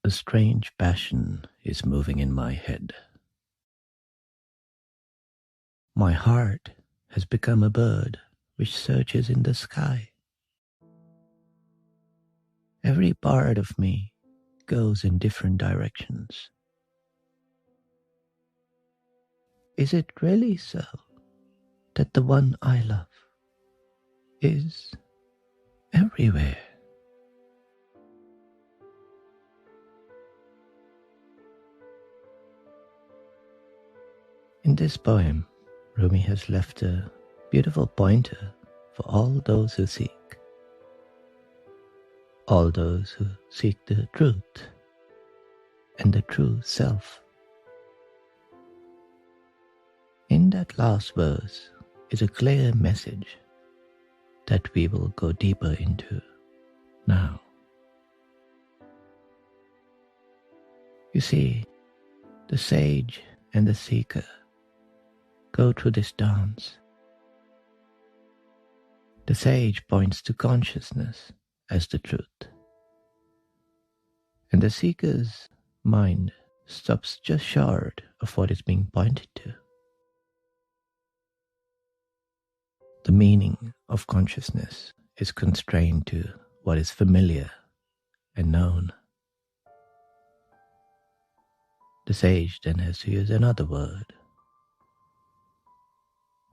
A strange passion is moving in my head. My heart has become a bird which searches in the sky. Every part of me goes in different directions. Is it really so that the one I love is everywhere? In this poem, Rumi has left a beautiful pointer for all those who seek. All those who seek the truth and the true self. In that last verse is a clear message that we will go deeper into now. You see, the sage and the seeker go through this dance. The sage points to consciousness as the truth, and the seeker's mind stops just short of what is being pointed to. The meaning of consciousness is constrained to what is familiar and known. The sage then has to use another word.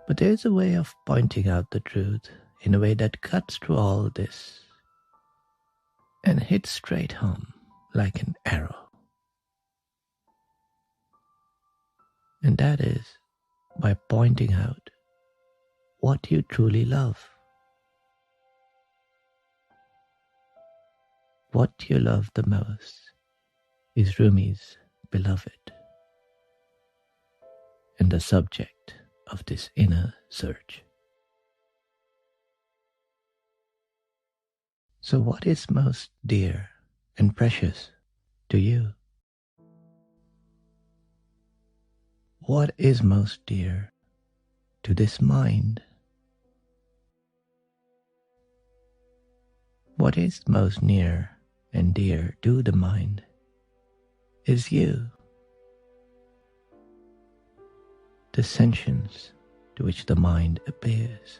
But there is a way of pointing out the truth in a way that cuts through all this and hits straight home like an arrow. And that is by pointing out what you truly love. What you love the most is Rumi's beloved and the subject of this inner search. So what is most dear and precious to you? What is most dear to this mind? What is most near and dear to the mind is you. The sentience to which the mind appears.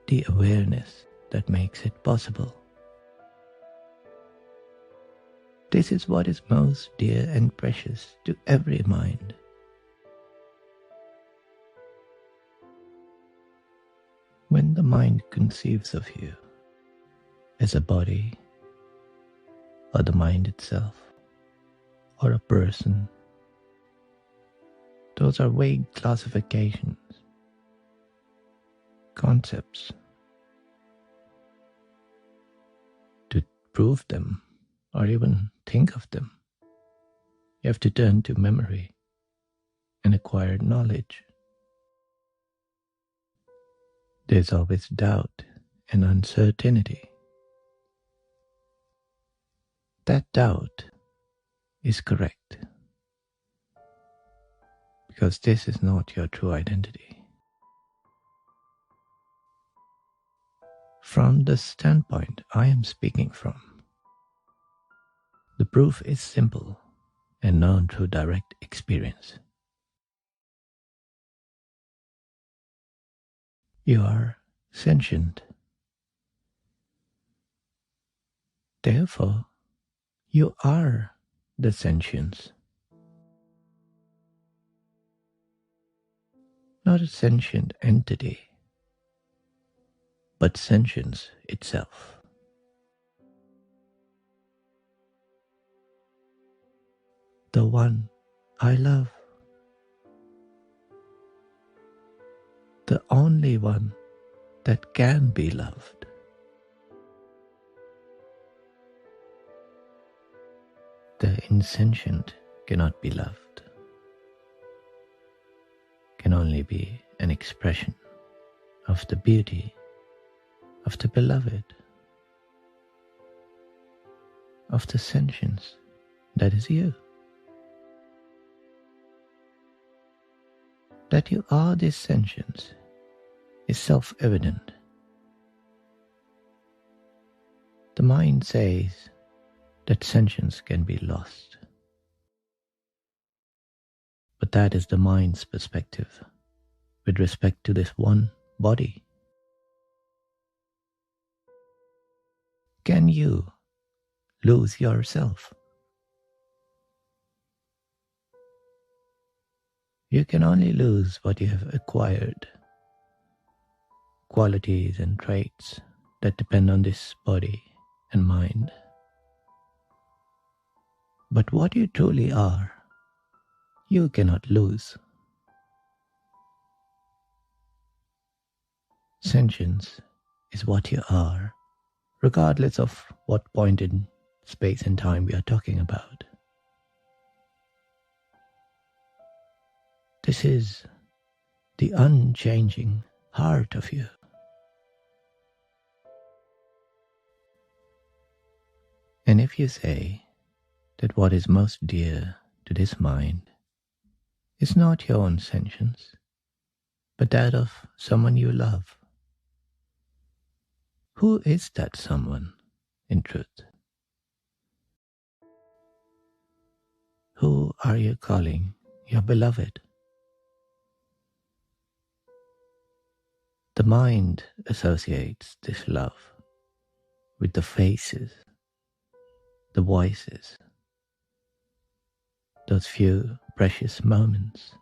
The awareness that makes it possible. This is what is most dear and precious to every mind. When the mind conceives of you as a body, or the mind itself, or a person, those are vague classifications, concepts. To prove them, or even think of them, you have to turn to memory and acquired knowledge. There's always doubt and uncertainty. That doubt is correct, because this is not your true identity. From the standpoint I am speaking from, the proof is simple and known through direct experience. You are sentient. Therefore, you are the sentience. Not a sentient entity, but sentience itself. The one I love. The only one that can be loved. The insentient cannot be loved, can only be an expression of the beauty of the beloved, of the sentience that is you. That you are this sentience is self-evident. The mind says that sentience can be lost. But that is the mind's perspective with respect to this one body. Can you lose yourself? You can only lose what you have acquired, qualities and traits that depend on this body and mind. But what you truly are, you cannot lose. Sentience is what you are, regardless of what point in space and time we are talking about. This is the unchanging heart of you. And if you say that what is most dear to this mind is not your own sentience, but that of someone you love, who is that someone in truth? Who are you calling your beloved? The mind associates this love with the faces, the voices, those few precious moments.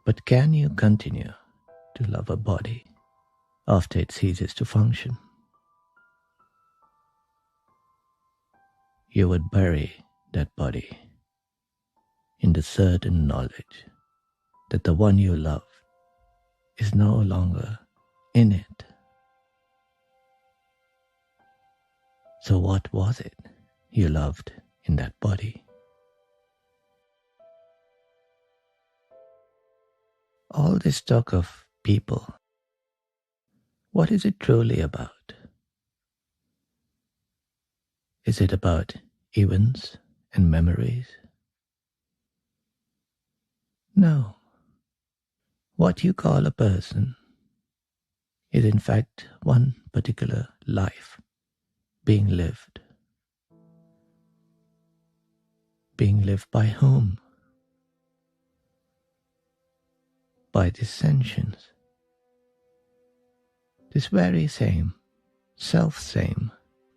But can you continue to love a body after it ceases to function? You would bury that body in the certain knowledge that the one you love is no longer in it. So what was it you loved in that body? All this talk of people, what is it truly about? Is it about events and memories? No. What you call a person is in fact one particular life being lived. Being lived by whom? By this sentience. This very same, self-same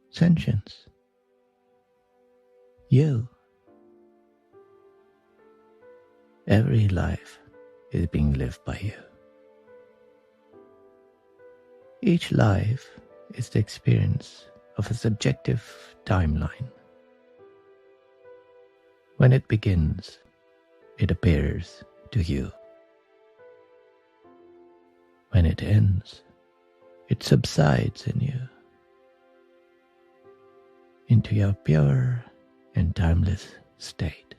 sentience. You. Every life is being lived by you. Each life is the experience of a subjective timeline. When it begins, it appears to you. When it ends, it subsides in you into your pure and timeless state.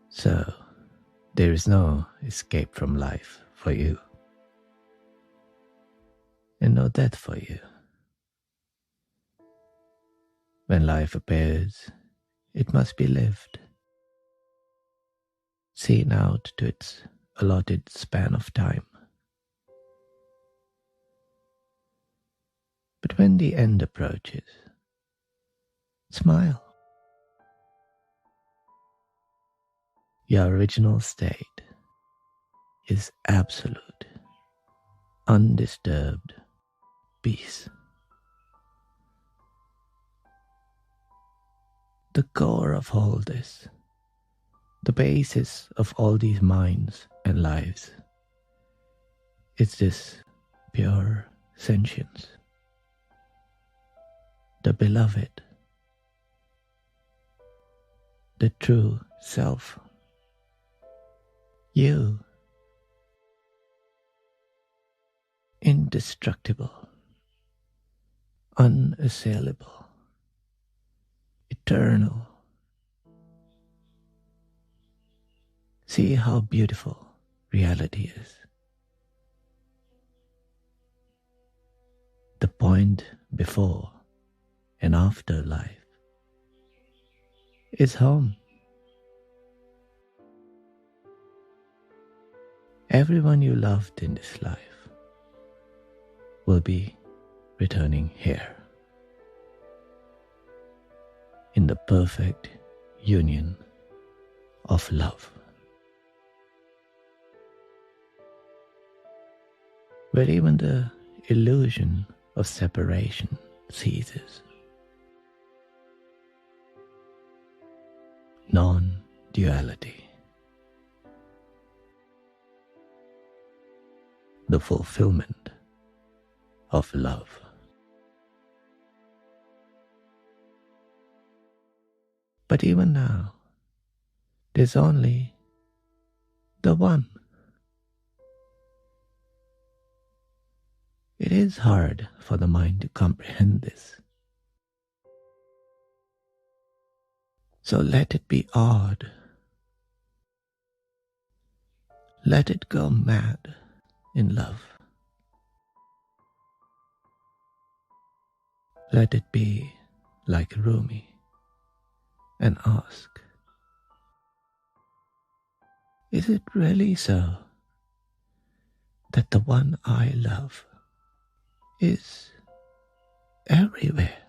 So, there is no escape from life for you, and no death for you. When life appears, it must be lived, seen out to its allotted span of time. But when the end approaches, smile. Your original state is absolute, undisturbed peace. The core of all this, the basis of all these minds and lives, is this pure sentience. The beloved, the true self. You, indestructible, unassailable, eternal. See how beautiful reality is. The point before and after life is home. everyone you loved in this life will be returning here in the perfect union of love, where even the illusion of separation ceases. Non-duality, the fulfillment of love. But even now, there's only the one. It is hard for the mind to comprehend this. So let it be odd. Let it go mad in love. Let it be like Rumi and ask, is it really so that the one I love is everywhere?